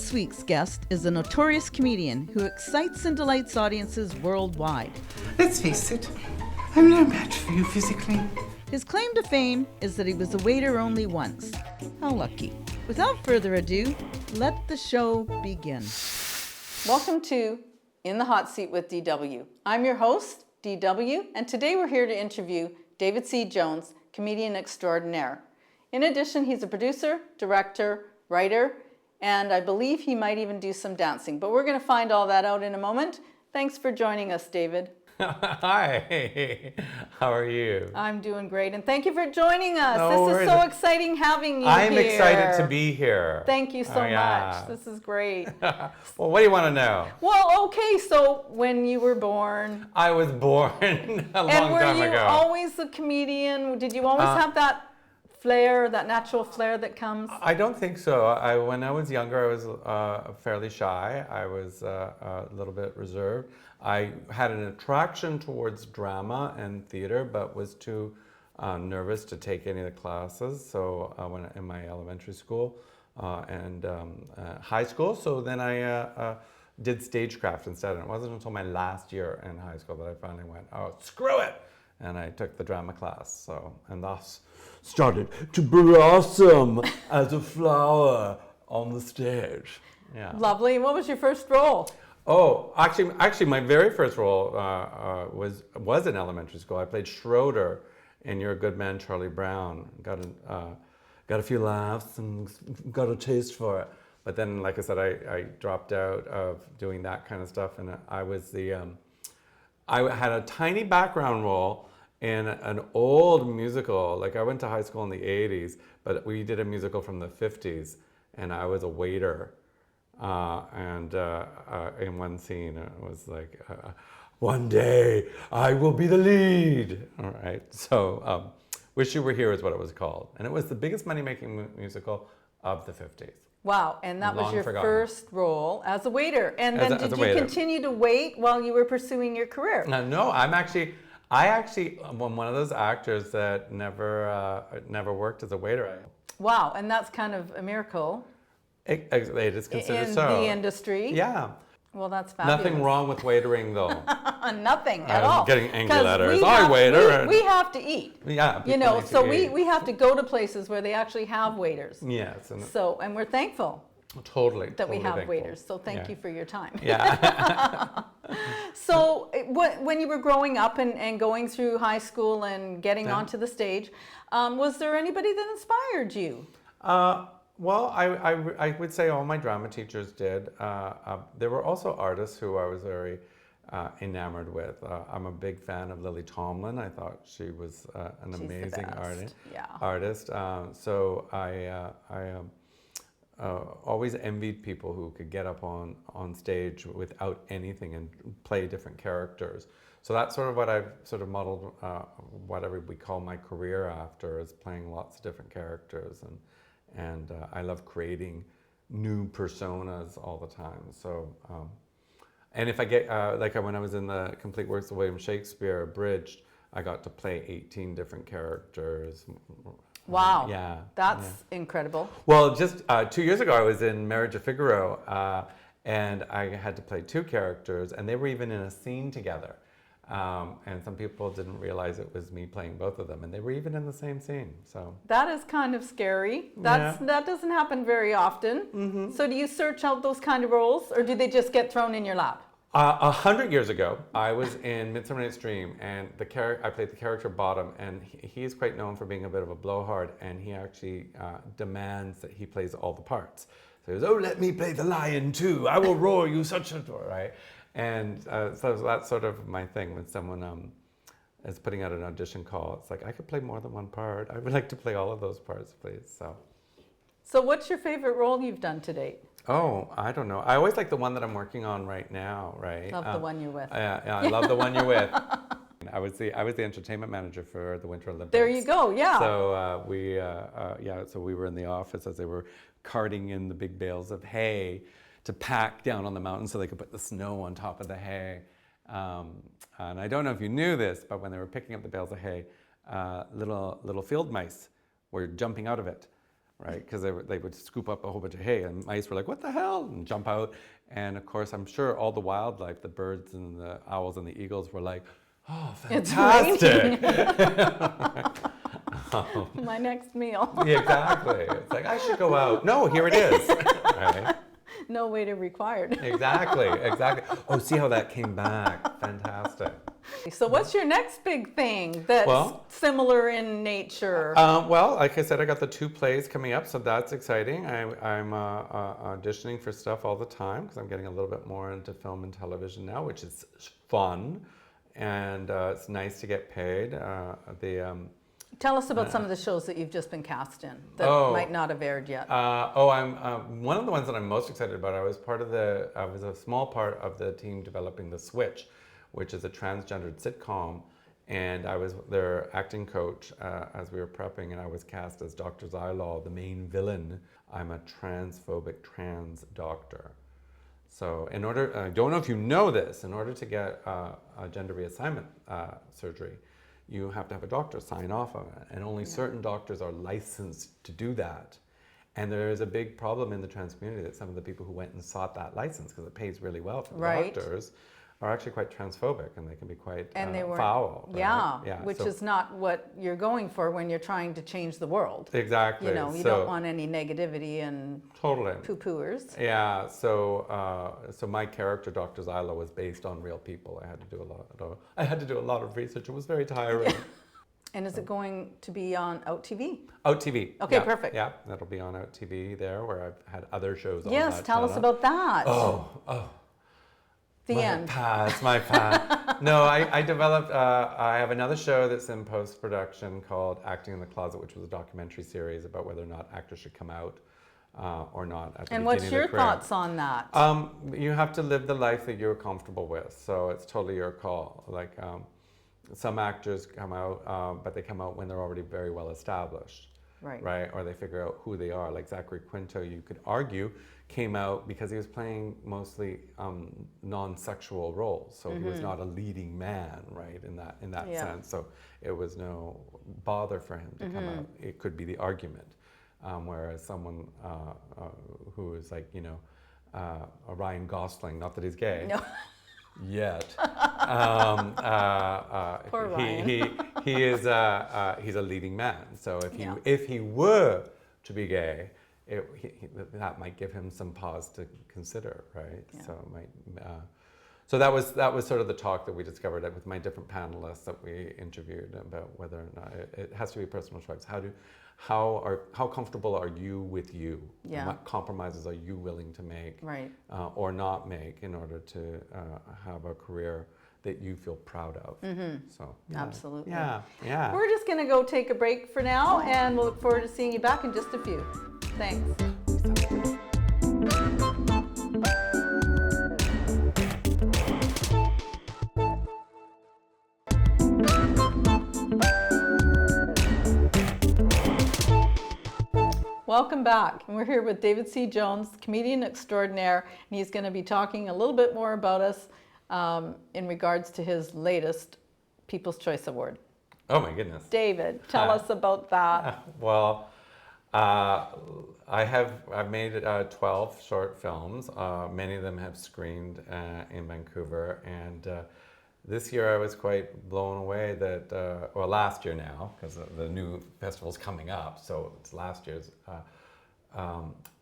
This week's guest is a notorious comedian who excites and delights audiences worldwide. Let's face it, I'm no match for you physically. His claim to fame is that he was a waiter only once. How lucky. Without further ado, let the show begin. Welcome to In the Hot Seat with DW. I'm your host, DW, and today we're here to interview David C. Jones, comedian extraordinaire. In addition, he's a producer, director, writer, and I believe he might even do some dancing. But we're going to find all that out in a moment. Thanks for joining us, David. Hi, how are you? I'm doing great, and thank you for joining us. No This is so exciting having you I'm here. excited to be here. Thank you so yeah. much. This is great. Well, what do you want to know? Well, okay, so when you were born... I was born a long time ago. And were you always a comedian? Did you always have that flair, that natural flair that comes? I don't think so. When I was younger, I was fairly shy. I was a little bit reserved. I had an attraction towards drama and theater, but was too nervous to take any of the classes. So when in my elementary school and high school, so then I did stagecraft instead. And it wasn't until my last year in high school that I finally went, oh, screw it! And I took the drama class. So, and thus started to blossom as a flower on the stage. Yeah. Lovely. And what was your first role? Oh, actually, my very first role was in elementary school. I played Schroeder in You're a Good Man, Charlie Brown. Got a few laughs and got a taste for it. But then, like I said, I dropped out of doing that kind of stuff, and I was I had a tiny background role in an old musical. Like I went to high school in the 80s, but we did a musical from the 50s, and I was a waiter. And in one scene, it was like, one day I will be the lead. All right. So Wish You Were Here is what it was called. And it was the biggest money-making musical of the 50s. Wow, and that was your first role as a waiter. And then did you continue to wait while you were pursuing your career? No, I actually am one of those actors that never worked as a waiter. Wow, and that's kind of a miracle. It is considered in so. the industry. Yeah. Well, that's fabulous. Nothing wrong with waitering, though. Nothing at all. I'm getting angry letters. I waiter. We have to eat. Yeah. You know, so we have to go to places where they actually have waiters. Yes. And we're thankful. Totally. That we have thankful. waiters. So thank you for your time. Yeah. So when you were growing up and going through high school and getting onto the stage, was there anybody that inspired you? Well, I would say all my drama teachers did. There were also artists who I was very enamored with. I'm a big fan of Lily Tomlin. I thought she was an amazing artist. So I always envied people who could get up on stage without anything and play different characters. So that's sort of what I've sort of modeled whatever we call my career after, is playing lots of different characters. And I love creating new personas all the time. So, and if I get, like when I was in the Complete Works of William Shakespeare, Abridged, I got to play 18 different characters. Wow. Yeah. That's incredible. Well, just 2 years ago, I was in Marriage of Figaro, and I had to play two characters, and they were even in a scene together. And some people didn't realize it was me playing both of them, and they were even in the same scene. So that is kind of scary. That doesn't happen very often. Mm-hmm. So do you search out those kind of roles, or do they just get thrown in your lap? 100 years ago, I was in Midsummer Night's Dream, and I played the character Bottom, and he is quite known for being a bit of a blowhard, and he actually demands that he plays all the parts. So he goes, "Oh, let me play the lion too. I will roar you such a door," right? And so that's sort of my thing when someone is putting out an audition call. It's like, I could play more than one part. I would like to play all of those parts, please. So what's your favorite role you've done to date? Oh, I don't know. I always like the one that I'm working on right now, right? Love the one you're with. Yeah, I love the one you're with. I was the entertainment manager for the Winter Olympics. There you go, yeah. So so we were in the office as they were carting in the big bales of hay to pack down on the mountain so they could put the snow on top of the hay. And I don't know if you knew this, but when they were picking up the bales of hay, little field mice were jumping out of it. right? Because they would scoop up a whole bunch of hay, and mice were like, "What the hell?" and jump out. And of course, I'm sure all the wildlife, the birds and the owls and the eagles, were like, "Oh, fantastic!" My next meal. Yeah, exactly. It's like, I should go out. No, here it is. Right? No waiter required. Exactly. Oh, see how that came back. Fantastic. So what's your next big thing that's similar in nature? Well, like I said, I got the 2 plays coming up, so that's exciting. I'm auditioning for stuff all the time because I'm getting a little bit more into film and television now, which is fun, and it's nice to get paid. Tell us about some of the shows that you've just been cast in that might not have aired yet. I'm one of the ones that I'm most excited about. I was a small part of the team developing The Switch, which is a transgendered sitcom, and I was their acting coach as we were prepping, and I was cast as Dr. Zylaw, the main villain. I'm a transphobic trans doctor. So I don't know if you know this, in order to get a gender reassignment surgery, you have to have a doctor sign off on it, and only certain doctors are licensed to do that. And there is a big problem in the trans community that some of the people who went and sought that license, because it pays really well for the doctors, are actually quite transphobic, and they can be quite foul. Right? Which is not what you're going for when you're trying to change the world. Exactly. You know, you don't want any negativity and poo-pooers. Yeah. So my character, Dr. Zyla, was based on real people. I had to do a lot of research. It was very tiring. And is it going to be on OutTV? OutTV. Okay, perfect. Yeah, that'll be on OutTV there, where I've had other shows on Yes, that tell us about that. Oh. The end. My past. No, I developed, I have another show that's in post-production called Acting in the Closet, which was a documentary series about whether or not actors should come out or not at the And beginning what's of your their career. thoughts on that? You have to live the life that you're comfortable with, so it's totally your call. Like some actors come out, but they come out when they're already very well established. Right? Or they figure out who they are. Like Zachary Quinto, you could argue, came out because he was playing mostly non-sexual roles. So he was not a leading man, right, in that sense. So it was no bother for him to come out. It could be the argument. Whereas someone who is like, a Ryan Gosling, not that he's gay. No. Yet. Poor Ryan. He's a leading man. So if he were to be gay, that might give him some pause to consider, right? Yeah. So it might. So that was sort of the talk that we discovered with my different panelists that we interviewed about whether or not it has to be a personal choice. How comfortable are you with you? Yeah. And what compromises are you willing to make, Right. or not make, in order to have a career that you feel proud of? So Absolutely. Yeah. We're just going to go take a break for now, and we'll look forward to seeing you back in just a few. Thanks. Welcome back. And we're here with David C. Jones, comedian extraordinaire, and he's going to be talking a little bit more about us in regards to his latest People's Choice Award. Oh my goodness. David, tell us about that. Well, I've made 12 short films. Many of them have screened in Vancouver, and this year I was quite blown away that, well, last year now, because the new festival's coming up, so it's last year's.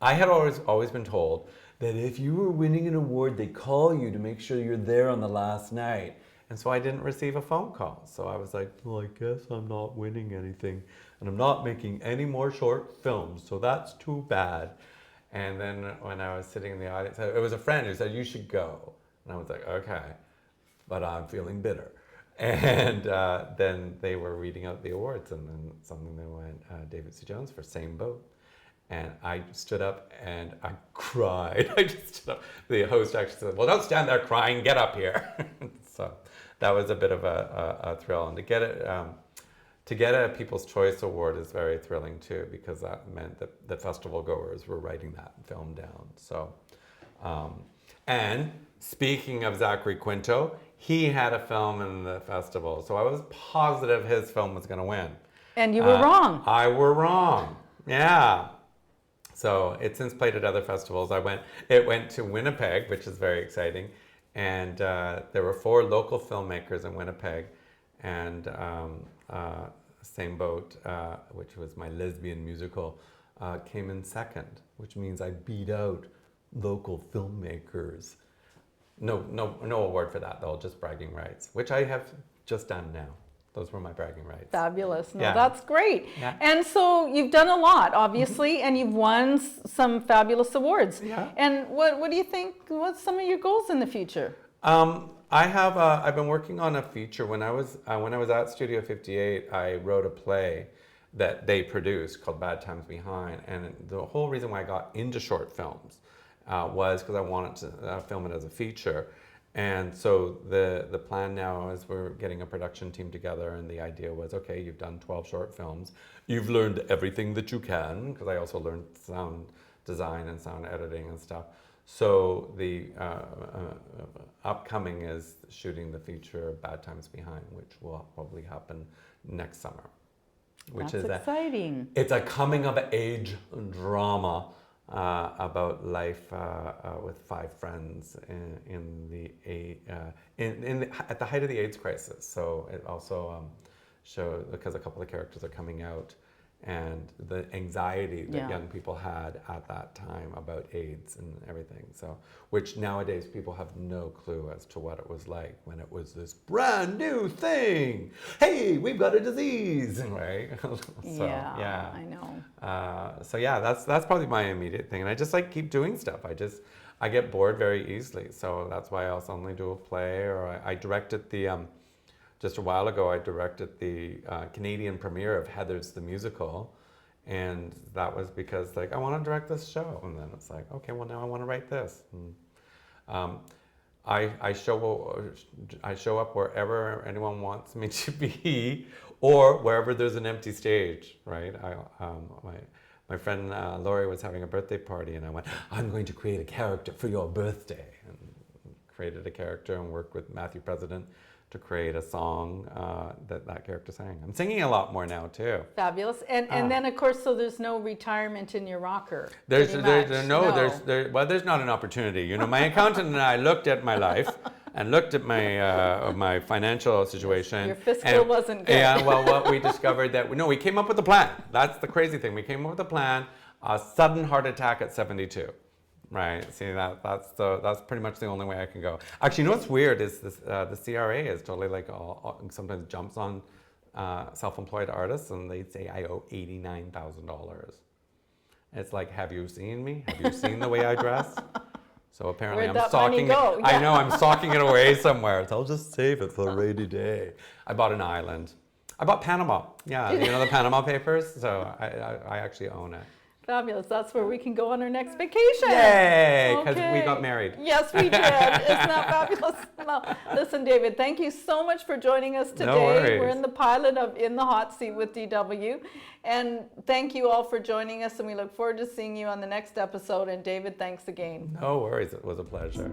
I had always been told that if you were winning an award, they call you to make sure you're there on the last night. And so I didn't receive a phone call. So I was like, well, I guess I'm not winning anything, and I'm not making any more short films, so that's too bad. And then when I was sitting in the audience, it was a friend who said, you should go. And I was like, okay, but I'm feeling bitter. And then they were reading out the awards, and then something they went, David C. Jones for Same Boat. And I stood up and I cried. I just stood up. The host actually said, well, don't stand there crying, get up here. So that was a bit of a thrill. And to get a People's Choice Award is very thrilling too, because that meant that the festival goers were writing that film down. So, and speaking of Zachary Quinto, he had a film in the festival. So I was positive his film was going to win. And you were wrong. I were wrong. Yeah. So it's since played at other festivals. It went to Winnipeg, which is very exciting. And there were 4 local filmmakers in Winnipeg. And Same Boat, which was my lesbian musical, came in second, which means I beat out local filmmakers. No award for that though, just bragging rights, which I have just done now. Those were my bragging rights. Fabulous. No, Yeah. that's great. Yeah. And so you've done a lot, obviously, and you've won some fabulous awards. Yeah. And what do you think, what's some of your goals in the future? I've been working on a feature. When I was at Studio 58, I wrote a play that they produced called Bad Times Behind, and the whole reason why I got into short films was because I wanted to film it as a feature. And so the plan now is we're getting a production team together, and the idea was, okay, you've done 12 short films, you've learned everything that you can, because I also learned sound design and sound editing and stuff. So the upcoming is shooting the feature Bad Times Behind, which will probably happen next summer. Which That's is exciting. It's a coming of age drama about life with 5 friends at the height of the AIDS crisis. So it also shows, because a couple of characters are coming out, and the anxiety that young people had at that time about AIDS and everything. So, which nowadays people have no clue as to what it was like when it was this brand new thing. Hey, we've got a disease, right? Yeah, I know. So yeah, that's probably my immediate thing, and I just like keep doing stuff. I get bored very easily, so that's why I'll suddenly do a play, or I directed the. Just a while ago, I directed the Canadian premiere of Heather's the Musical, and that was because I want to direct this show, and then it's like, okay, well now I want to write this. And, I show up wherever anyone wants me to be, or wherever there's an empty stage, right? My friend Lori was having a birthday party, and I went, I'm going to create a character for your birthday, and created a character and worked with Matthew President to create a song that character sang. I'm singing a lot more now too. Fabulous. And then of course, so there's no retirement in your rocker. There's not an opportunity. You know, my accountant and I looked at my life and looked at my financial situation. Your fiscal wasn't good. Yeah, well, what we discovered we came up with a plan. That's the crazy thing. We came up with a plan. A sudden heart attack at 72. Right. See, that's pretty much the only way I can go. Actually, you know what's weird is this, the CRA is totally sometimes jumps on self-employed artists, and they say I owe $89,000. It's like, have you seen me? Have you seen the way I dress? So apparently Where'd I'm that socking money go? it. I know, I'm socking it away somewhere. So I'll just save it for a rainy day. I bought an island. I bought Panama. Yeah, you know the Panama Papers? So I actually own it. Fabulous. That's where we can go on our next vacation. Yay! Because we got married. Yes, we did. Isn't that fabulous? Well, listen, David, thank you so much for joining us today. No worries. We're in the pilot of In the Hot Seat with DW. And thank you all for joining us, and we look forward to seeing you on the next episode. And David, thanks again. No worries. It was a pleasure.